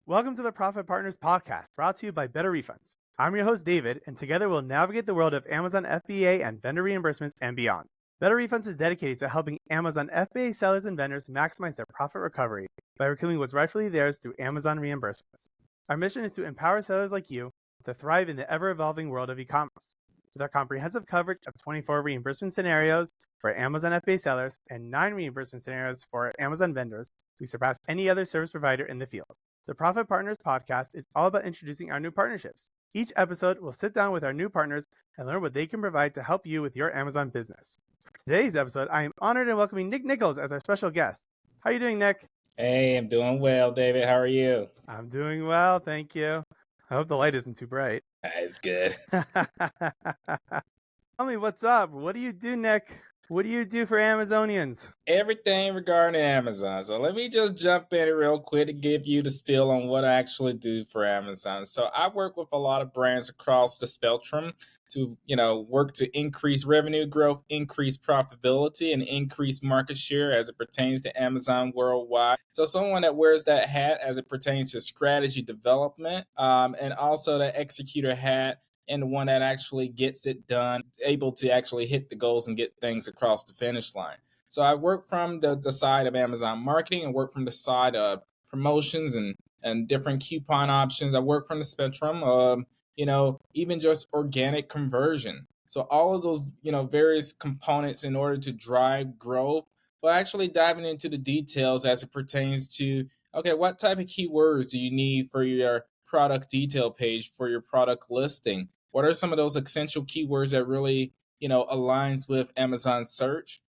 Welcome to the Profit Partners podcast, brought to you by Better Refunds. I'm your host, David, and together we'll navigate the world of Amazon FBA and vendor reimbursements and beyond. Better Refunds is dedicated to helping Amazon FBA sellers and vendors maximize their profit recovery by recouping what's rightfully theirs through Amazon reimbursements. Our mission is to empower sellers like you to thrive in the ever-evolving world of e-commerce. With our comprehensive coverage of 24 reimbursement scenarios for Amazon FBA sellers and 9 reimbursement scenarios for Amazon vendors, we surpass any other service provider in the field. The Profit Partners podcast is all about introducing our new partnerships. Each episode, we'll sit down with our new partners and learn what they can provide to help you with your Amazon business. For today's episode, I am honored in welcoming Nichols as our special guest. How are you doing, Nick? Hey, I'm doing well, David. How are you? I'm doing well, thank you. I hope the light isn't too bright. It's good. Tell me, what's up? What do you do, Nick? What do you do for Amazonians? Everything regarding Amazon. So let me just jump in real quick to give you the spiel on what I actually do for Amazon. So I work with a lot of brands across the spectrum to, work to increase revenue growth, increase profitability, and increase market share as it pertains to Amazon worldwide. So someone that wears that hat as it pertains to strategy development, and also the executor hat, and the one that actually gets it done, able to actually hit the goals and get things across the finish line. So I work from the side of Amazon marketing and work from the side of promotions and different coupon options. I work from the spectrum of, even just organic conversion. So all of those, various components in order to drive growth, but actually diving into the details as it pertains to, okay, what type of keywords do you need for your product detail page, for your product listing? What are some of those essential keywords that really, aligns with Amazon search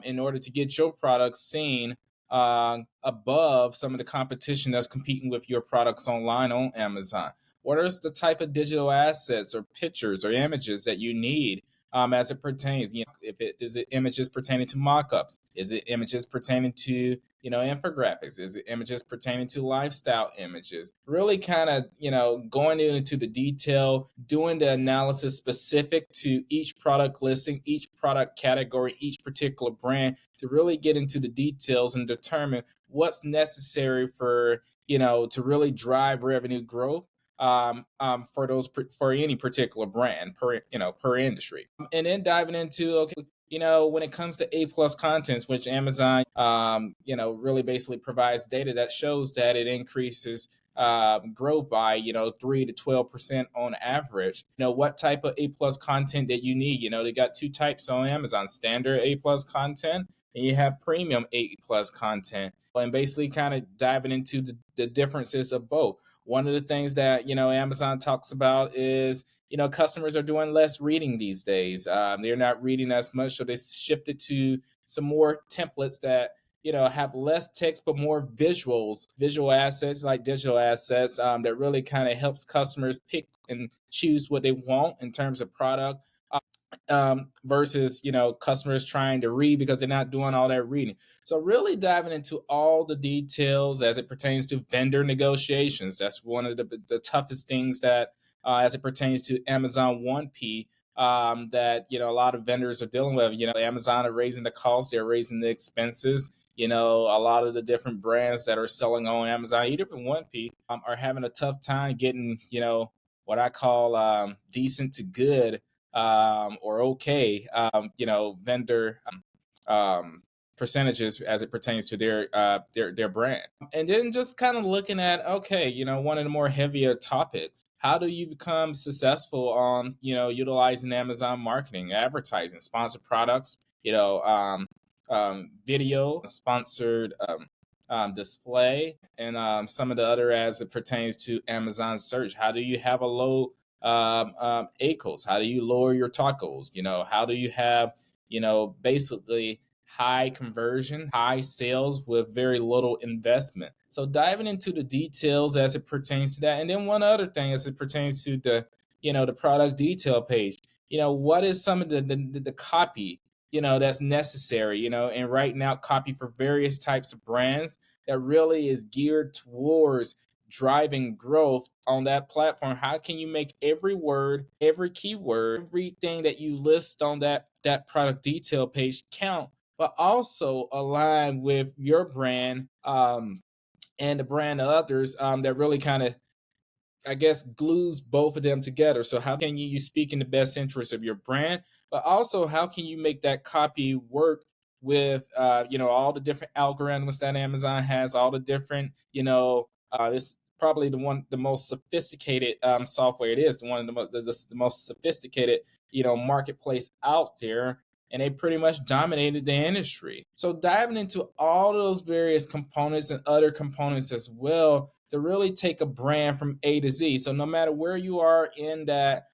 in order to get your products seen above some of the competition that's competing with your products online on Amazon? What are the type of digital assets or pictures or images that you need as it pertains? If it is it images pertaining to mockups? Is it images pertaining to infographics? Is it images pertaining to lifestyle images? Really kind of, going into the detail, doing the analysis specific to each product listing, each product category, each particular brand to really get into the details and determine what's necessary for, to really drive revenue growth for any particular brand per industry. And then diving into, okay, when it comes to A plus contents, which Amazon, really basically provides data that shows that it increases growth by, 3 to 12% on average. What type of A plus content that you need? They got two types on Amazon: standard A plus content, and you have premium A plus content. And basically kind of diving into the differences of both. One of the things that, Amazon talks about is, customers are doing less reading these days. They're not reading as much, so they shifted to some more templates that, have less text but more visual assets like digital assets that really kind of helps customers pick and choose what they want in terms of product. Versus customers trying to read because they're not doing all that reading. So really diving into all the details as it pertains to vendor negotiations. That's one of the toughest things that as it pertains to Amazon 1P that a lot of vendors are dealing with. Amazon are raising the cost, they're raising the expenses. A lot of the different brands that are selling on Amazon, even 1P, are having a tough time getting what I call decent to good or okay, vendor percentages as it pertains to their brand. And then just kind of looking at, okay, one of the more heavier topics: how do you become successful on utilizing Amazon marketing, advertising, sponsored products, video, sponsored display, and some of the other as it pertains to Amazon search? How do you have a low ACOs? How do you lower your tacos? How do you have, basically high conversion, high sales with very little investment? So diving into the details as it pertains to that. And then one other thing as it pertains to the product detail page, what is some of the copy, that's necessary, and writing out copy for various types of brands that really is geared towards driving growth on that platform. How can you make every word, every keyword, everything that you list on that product detail page count, but also align with your brand and the brand of others that really kind of, I guess, glues both of them together. So how can you speak in the best interest of your brand, but also how can you make that copy work with all the different algorithms that Amazon has, all the different it's probably the most sophisticated software. It is the one of the most sophisticated marketplace out there, and they pretty much dominated the industry. So diving into all those various components and other components as well to really take a brand from A to Z. So no matter where you are in that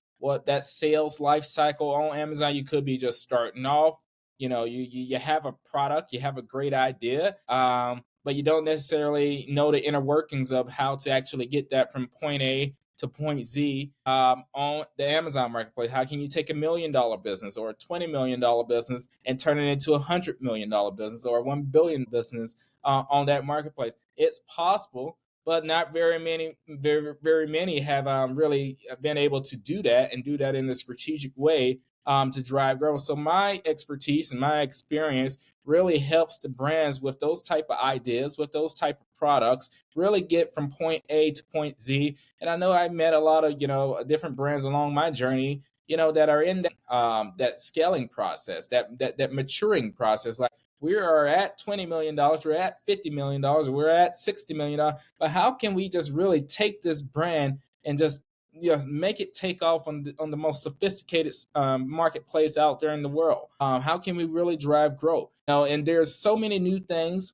sales life cycle on Amazon, you could be just starting off. You have a product, you have a great idea, but you don't necessarily know the inner workings of how to actually get that from point A to point Z on the Amazon marketplace. How can you take $1 million business or a $20 million business and turn it into $100 million business or a $1 billion business on that marketplace? It's possible, but not very many have really been able to do that and do that in a strategic way to drive growth. So my expertise and my experience really helps the brands with those type of ideas, with those type of products, really get from point A to point Z. And I know I met a lot of different brands along my journey, that are in that scaling process, that maturing process. Like we are at $20 million, we're at $50 million, we're at $60 million. But how can we just really take this brand and just make it take off on the most sophisticated marketplace out there in the world? How can we really drive growth? And there's so many new things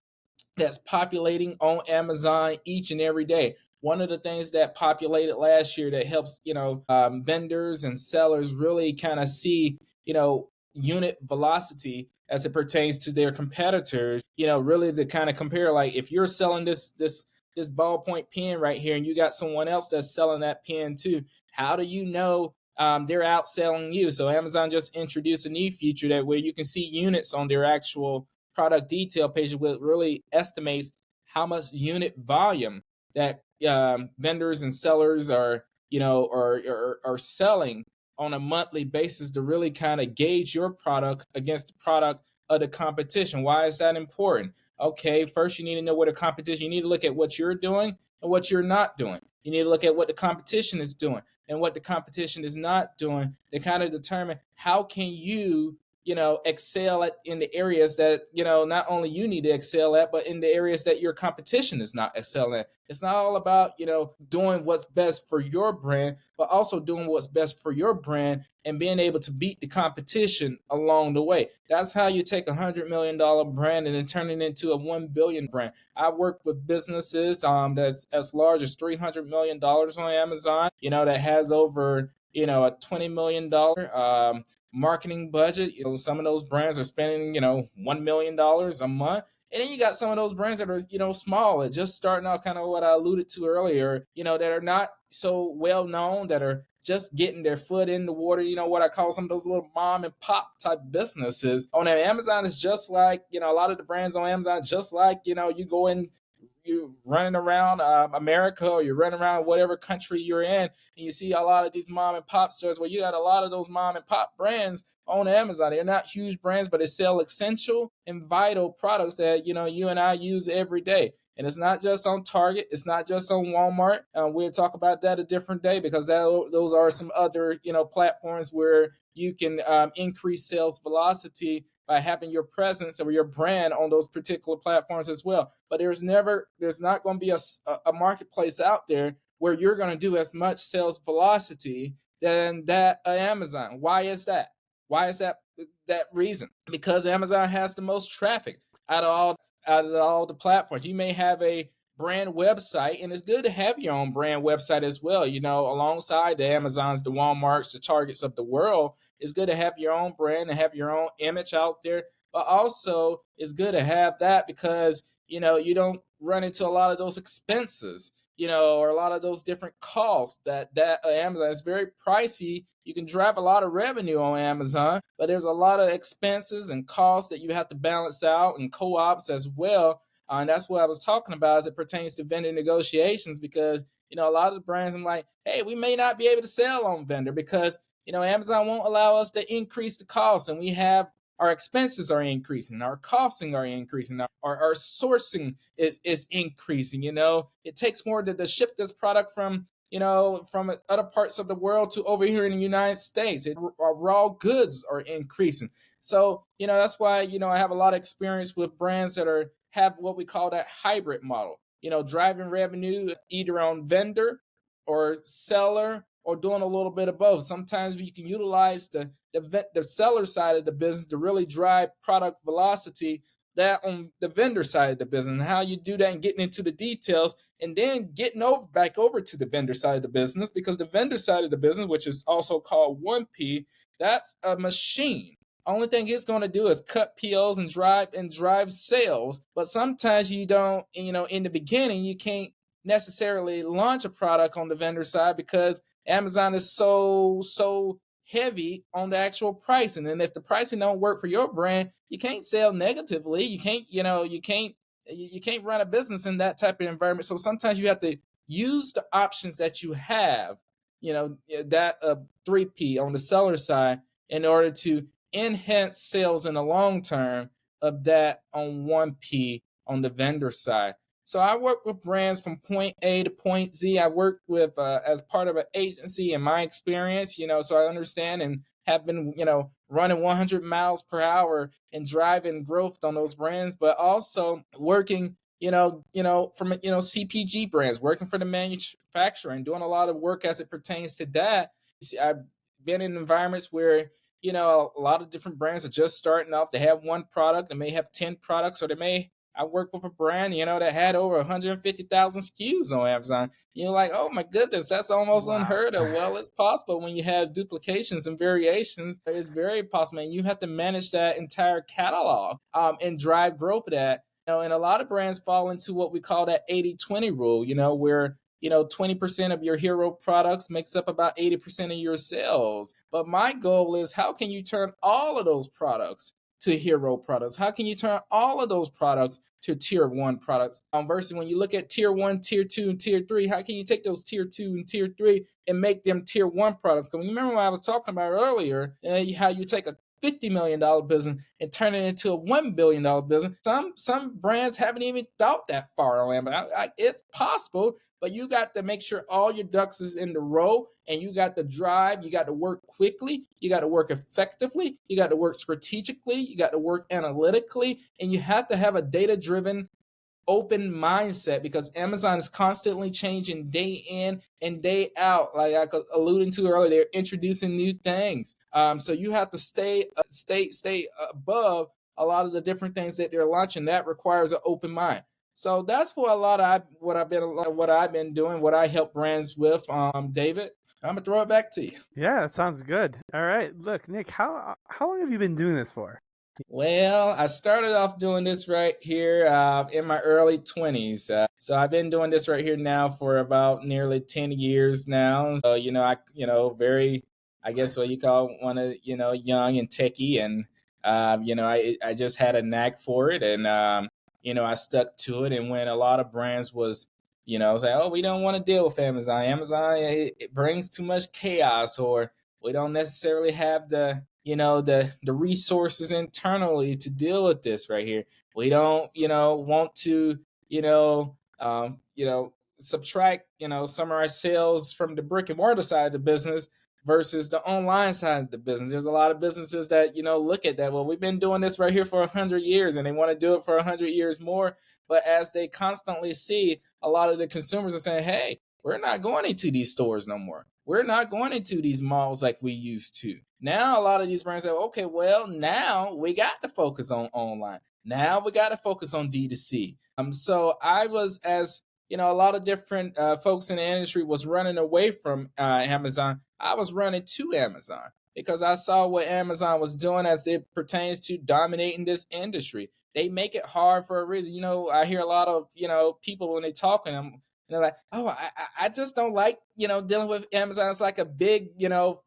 that's populating on Amazon each and every day. One of the things that populated last year that helps, vendors and sellers really kind of see, unit velocity as it pertains to their competitors, really to kind of compare, like if you're selling this ballpoint pen right here and you got someone else that's selling that pen too, how do you know they're outselling you? So Amazon just introduced a new feature that where you can see units on their actual product detail page, which really estimates how much unit volume that vendors and sellers are selling on a monthly basis to really kind of gauge your product against the product of the competition. Why is that important? Okay, first you need to know what the competition. You need to look at what you're doing and what you're not doing. You need to look at what the competition is doing and what the competition is not doing to kind of determine how can you excel at in the areas that not only you need to excel at, but in the areas that your competition is not excelling at. It's not all about doing what's best for your brand, but also doing what's best for your brand and being able to beat the competition along the way. That's how you take $100 million brand and then turn it into a $1 billion brand. I work with businesses that's as large as $300 million on Amazon, that has over a $20 million marketing budget. Some of those brands are spending, $1 million a month. And then you got some of those brands that are, small, just starting out, kind of what I alluded to earlier, that are not so well known, that are just getting their foot in the water, what I call some of those little mom and pop type businesses. On Amazon is just like, a lot of the brands on Amazon, just like, you go in, you running around America, or you're running around whatever country you're in, and you see a lot of these mom and pop stores where you got a lot of those mom and pop brands on Amazon. They're not huge brands, but they sell essential and vital products that you and I use every day. And it's not just on Target. It's not just on Walmart. We'll talk about that a different day, because those are some other platforms where you can increase sales velocity by having your presence or your brand on those particular platforms as well. But there's not going to be a marketplace out there where you're going to do as much sales velocity than that Amazon. Why is that? Why is that reason? Because Amazon has the most traffic out of all the platforms. You may have a brand website, and it's good to have your own brand website as well. Alongside the Amazons, the Walmarts, the Targets of the world, it's good to have your own brand and have your own image out there. But also, it's good to have that because you don't run into a lot of those expenses, or a lot of those different costs that Amazon is very pricey. You can drive a lot of revenue on Amazon, but there's a lot of expenses and costs that you have to balance out, and co-ops as well. And that's what I was talking about as it pertains to vendor negotiations, because a lot of the brands, I'm like, hey, we may not be able to sell on vendor because Amazon won't allow us to increase the cost, and we have our expenses are increasing, our costing are increasing, our sourcing is increasing. It takes more to ship this product from other parts of the world to over here in the United States. Our raw goods are increasing. So, that's why, I have a lot of experience with brands that have what we call that hybrid model, driving revenue either on vendor or seller or doing a little bit of both. Sometimes we can utilize the seller side of the business to really drive product velocity, that on the vendor side of the business, and how you do that and getting into the details, and then getting back over to the vendor side of the business, because the vendor side of the business, which is also called 1P, that's a machine. Only thing it's going to do is cut POs and drive sales. But sometimes you don't, in the beginning, you can't necessarily launch a product on the vendor side because Amazon is so heavy on the actual pricing. And if the pricing don't work for your brand, you can't sell negatively. You can't run a business in that type of environment. So sometimes you have to use the options that you have, that 3P on the seller side, in order to enhance sales in the long term of that on 1P on the vendor side. So I work with brands from point A to point Z. I work with as part of an agency in my experience, so I understand and have been, running 100 miles per hour and driving growth on those brands, but also working, from, CPG brands, working for the manufacturer and doing a lot of work as it pertains to that. I've been in environments where, a lot of different brands are just starting off. They have one product, they may have 10 products, or I worked with a brand, that had over 150,000 SKUs on Amazon. You're like, oh my goodness, that's almost Wow. unheard of. Well, it's possible when you have duplications and variations. It's very possible, and you have to manage that entire catalog and drive growth of that. And a lot of brands fall into what we call that 80-20 rule, where 20% of your hero products makes up about 80% of your sales. But my goal is, how can you turn all of those products to hero products? How can you turn all of those products to tier one products? Versus when you look at tier one, tier two, and tier three, how can you take those tier two and tier three and make them tier one products? Because remember what I was talking about earlier, how you take a $50 million business and turn it into a $1 billion business. Some brands haven't even thought that far on Amazon. It's possible, but you got to make sure all your ducks is in the row, and you got to drive. You got to work quickly. You got to work effectively. You got to work strategically. You got to work analytically, and you have to have a data-driven, open mindset, because Amazon is constantly changing day in and day out. Like I was alluding to earlier, they're introducing new things. So you have to stay above a lot of the different things that they're launching. That requires an open mind. So that's for a lot of what I've been doing, what I help brands with. David, I'm gonna throw it back to you. Yeah, that sounds good. All right. Look, Nick, how long have you been doing this for? Well, I started off doing this right here in my early 20s. So I've been doing this right here now for about nearly 10 years now. So, very, I guess what you call one of, young and techie. And, I just had a knack for it. And, I stuck to it. And when a lot of brands was, say, oh, we don't want to deal with Amazon. Amazon, it brings too much chaos, or we don't necessarily have the resources internally to deal with this right here. We don't want to you know um, you know subtract some of our sales from the brick and mortar side of the business versus the online side of the business. There's a lot of businesses that look at that. Well, we've been doing this right here for 100 years, and they want to do it for 100 years more. But as they constantly see, a lot of the consumers are saying, hey, we're not going into these stores no more. We're not going into these malls like we used to. Now, a lot of these brands say, okay, well, now we got to focus on online. Now we got to focus on D2C. So I was, as a lot of different folks in the industry was running away from Amazon. I was running to Amazon because I saw what Amazon was doing as it pertains to dominating this industry. They make it hard for a reason. I hear a lot of people when they talk, and they're like, oh, I just don't like, dealing with Amazon. It's like a big,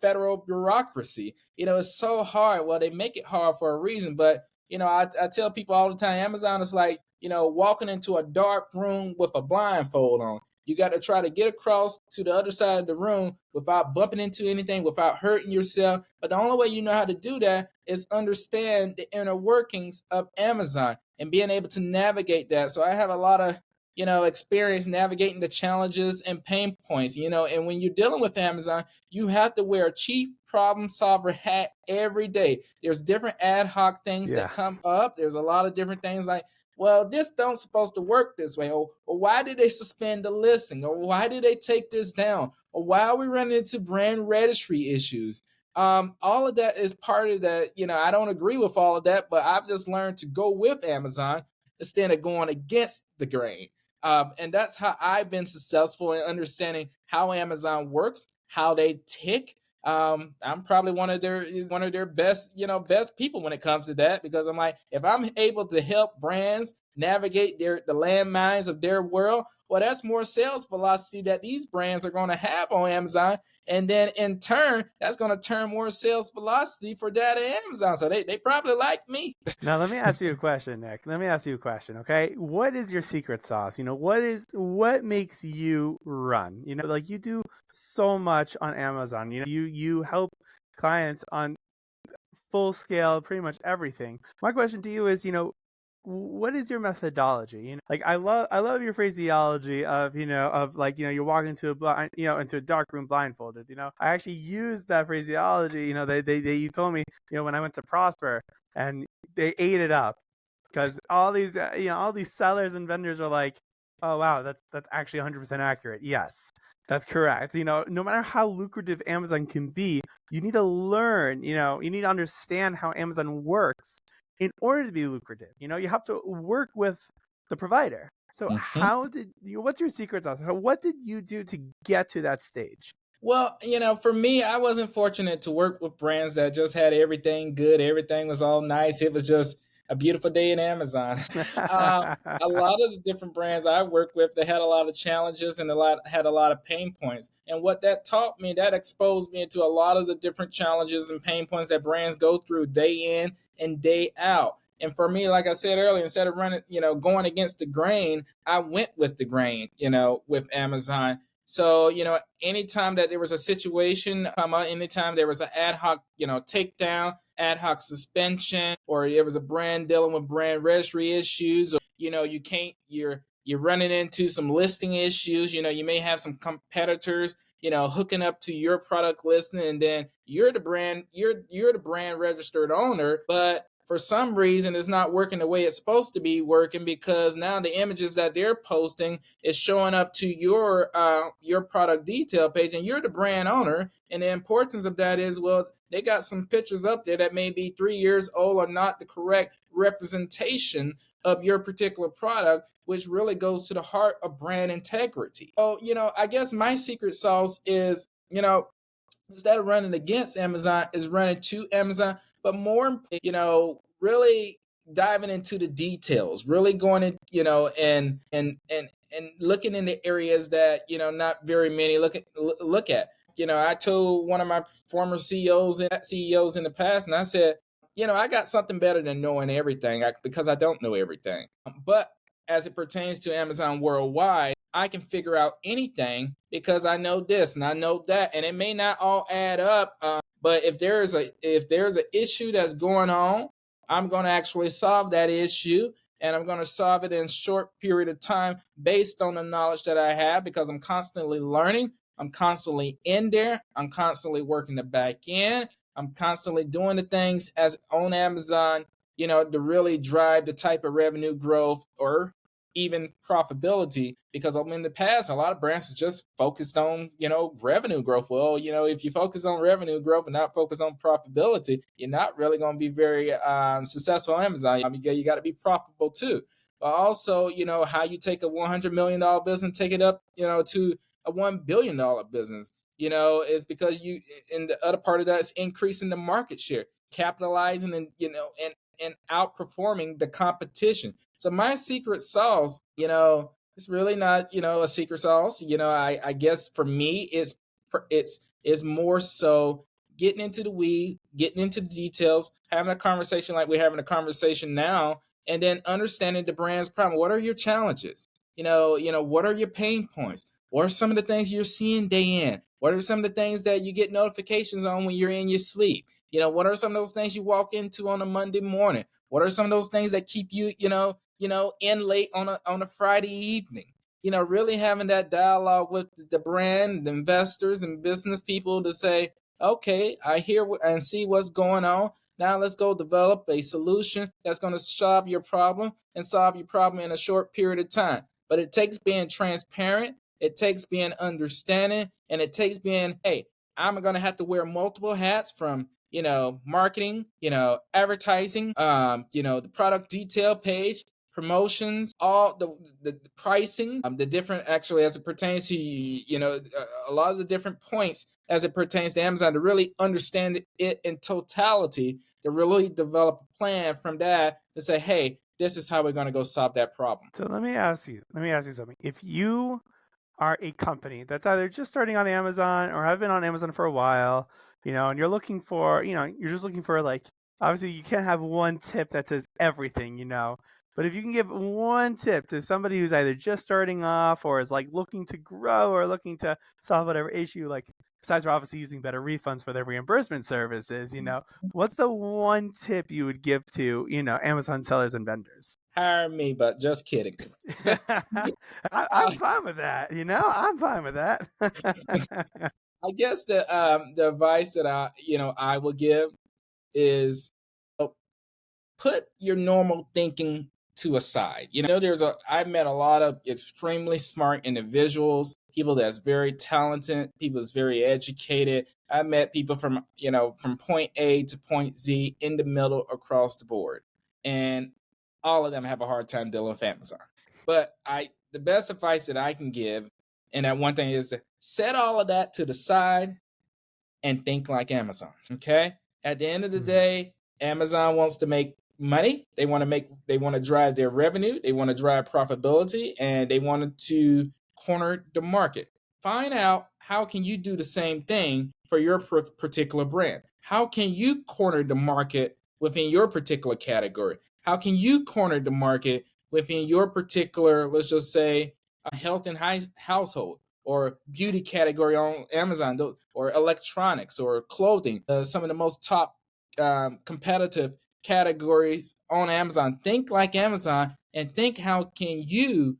federal bureaucracy. It's so hard. Well, they make it hard for a reason. But, I tell people all the time, Amazon is like, walking into a dark room with a blindfold on. You got to try to get across to the other side of the room without bumping into anything, without hurting yourself. But the only way you know how to do that is understand the inner workings of Amazon and being able to navigate that. So I have a lot of experience navigating the challenges and pain points. And when you're dealing with Amazon, you have to wear a chief problem solver hat every day. There's different ad hoc things that Yeah. come up. There's a lot of different things like, well, this don't supposed to work this way, or why did they suspend the listing, or why did they take this down, or why are we running into brand registry issues. All of that is part of that. I don't agree with all of that, but I've just learned to go with Amazon instead of going against the grain. And that's how I've been successful in understanding how Amazon works, how they tick. I'm probably one of their best people when it comes to that, because I'm like, if I'm able to help brands navigate the landmines of their world, well, that's more sales velocity that these brands are going to have on Amazon, and then in turn, that's going to turn more sales velocity for that at Amazon. So they probably like me. Now let me ask you a question, Nick. Let me ask you a question, okay? What is your secret sauce? What makes you run? Like you do so much on Amazon. You help clients on full scale, pretty much everything. My question to you is, what is your methodology? Like I love your phraseology of like, you walk into a blind, into a dark room blindfolded. I actually used that phraseology. They you told me, when I went to Prosper, and they ate it up because all these sellers and vendors are like, oh wow, that's actually 100% accurate. Yes, that's correct. No matter how lucrative Amazon can be, you need to learn. You need to understand how Amazon works in order to be lucrative. You have to work with the provider. So Mhm. what's your secret sauce? What did you do to get to that stage? Well, for me, I wasn't fortunate to work with brands that just had everything good. Everything was all nice. It was just a beautiful day in Amazon. uh, a lot of the different brands I worked with, they had a lot of challenges and had a lot of pain points. And what that taught me, that exposed me to a lot of the different challenges and pain points that brands go through day in and day out. And for me, like I said earlier, instead of going against the grain, I went with the grain, with Amazon. So, anytime that there was a situation come up, anytime there was an ad hoc, takedown, ad hoc suspension, or there was a brand dealing with brand registry issues, or, you're running into some listing issues, you may have some competitors, hooking up to your product listing, and then you're the brand registered owner, but for some reason it's not working the way it's supposed to be working, because now the images that they're posting is showing up to your product detail page, and you're the brand owner. And the importance of that is, well, they got some pictures up there that may be 3 years old or not the correct representation of your particular product, which really goes to the heart of brand integrity. So, I guess my secret sauce is, instead of running against Amazon, is running to Amazon, but more, really diving into the details, really going in, and looking in the areas that not very many look at. I told one of my former CEOs in the past, and I said, I got something better than knowing everything, because I don't know everything. But as it pertains to Amazon worldwide, I can figure out anything because I know this and I know that, and it may not all add up. But if there's an issue that's going on, I'm going to actually solve that issue, and I'm going to solve it in a short period of time based on the knowledge that I have, because I'm constantly learning. I'm constantly in there. I'm constantly working the back end. I'm constantly doing the things as on Amazon, to really drive the type of revenue growth or even profitability, because in the past a lot of brands was just focused on revenue growth. Well, if you focus on revenue growth and not focus on profitability, you're not really going to be very successful on Amazon. You got to be profitable too, but also how you take a $100 million business, take it up to a $1 billion business, is because you, and the other part of that is increasing the market share, capitalizing, and outperforming the competition. So my secret sauce, it's really not, a secret sauce. I guess for me, it's more so getting into the weed, getting into the details, having a conversation like we're having a conversation now, and then understanding the brand's problem. What are your challenges? What are your pain points? What are some of the things you're seeing day in? What are some of the things that you get notifications on when you're in your sleep? What are some of those things you walk into on a Monday morning? What are some of those things that keep you, in late on a Friday evening? Really having that dialogue with the brand, the investors, and business people to say, okay, I hear and see what's going on. Now let's go develop a solution that's going to solve your problem and solve your problem in a short period of time. But it takes being transparent, it takes being understanding, and it takes being, hey, I'm going to have to wear multiple hats from, marketing, advertising, the product detail page, promotions, all the pricing, the different, actually, as it pertains to, a lot of the different points as it pertains to Amazon, to really understand it in totality, to really develop a plan from that to say, hey, this is how we're going to go solve that problem. So let me ask you something. If you are a company that's either just starting on Amazon or have been on Amazon for a while, and you're looking for, you're just looking for, like, obviously you can't have one tip that says everything, but if you can give one tip to somebody who's either just starting off or is like looking to grow or looking to solve whatever issue, like besides for obviously using better refunds for their reimbursement services, what's the one tip you would give to, Amazon sellers and vendors? Hire me, but just kidding. I'm fine with that. I'm fine with that. I guess the advice that I would give is, put your normal thinking to a side. I've met a lot of extremely smart individuals, people that's very talented, people that's very educated. I met people from point A to point Z, in the middle, across the board. And all of them have a hard time dealing with Amazon. But the best advice that I can give, and that one thing, is to set all of that to the side and think like Amazon. Okay. At the end of the day, Amazon wants to make money. They want to drive their revenue. They want to drive profitability, and they wanted to corner the market. Find out how can you do the same thing for your particular brand. How can you corner the market within your particular category? How can you corner the market within your particular, let's just say, health and household or beauty category on Amazon, or electronics or clothing, some of the most top competitive categories on Amazon. Think like Amazon and think how can you,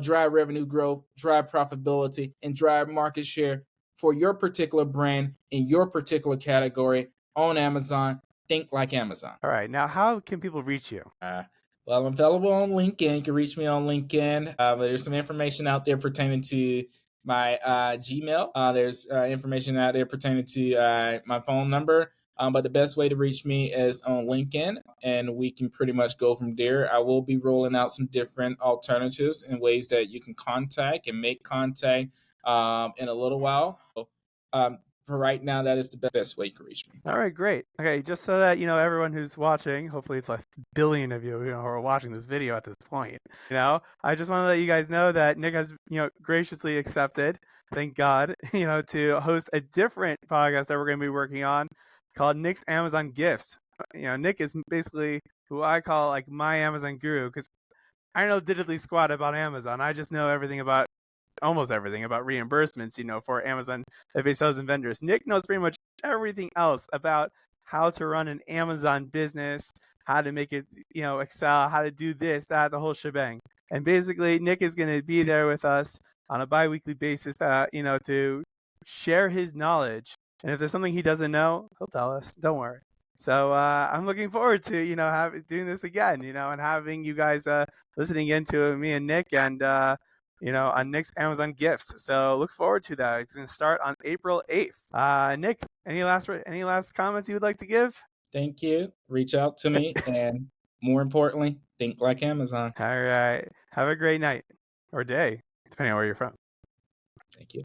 drive revenue growth, drive profitability, and drive market share for your particular brand in your particular category on Amazon. Think like Amazon. All right. Now, how can people reach you? Well, I'm available on LinkedIn. You can reach me on LinkedIn. There's some information out there pertaining to my Gmail. There's information out there pertaining to my phone number. But the best way to reach me is on LinkedIn, and we can pretty much go from there. I will be rolling out some different alternatives and ways that you can contact and make contact in a little while. So, for right now, that is the best way you can reach me. All right, great. Okay, just so that everyone who's watching, hopefully it's a billion of you, who are watching this video at this point. I just want to let you guys know that Nick has graciously accepted, thank God, to host a different podcast that we're going to be working on called Nick's Amazon Gifts. Nick is basically who I call like my Amazon guru, because I know diddly squat about Amazon. I just know almost everything about reimbursements, for Amazon FBA sellers and vendors. Nick knows pretty much everything else about how to run an Amazon business, how to make it, excel, how to do this, that, the whole shebang. And basically, Nick is going to be there with us on a bi-weekly basis, to share his knowledge. And if there's something he doesn't know, he'll tell us. Don't worry. So I'm looking forward to doing this again, and having you guys listening in to me and Nick, and on Nick's Amazon Gifts. So look forward to that. It's going to start on April 8th. Nick, any last comments you would like to give? Thank you. Reach out to me, and more importantly, think like Amazon. All right. Have a great night or day, depending on where you're from. Thank you.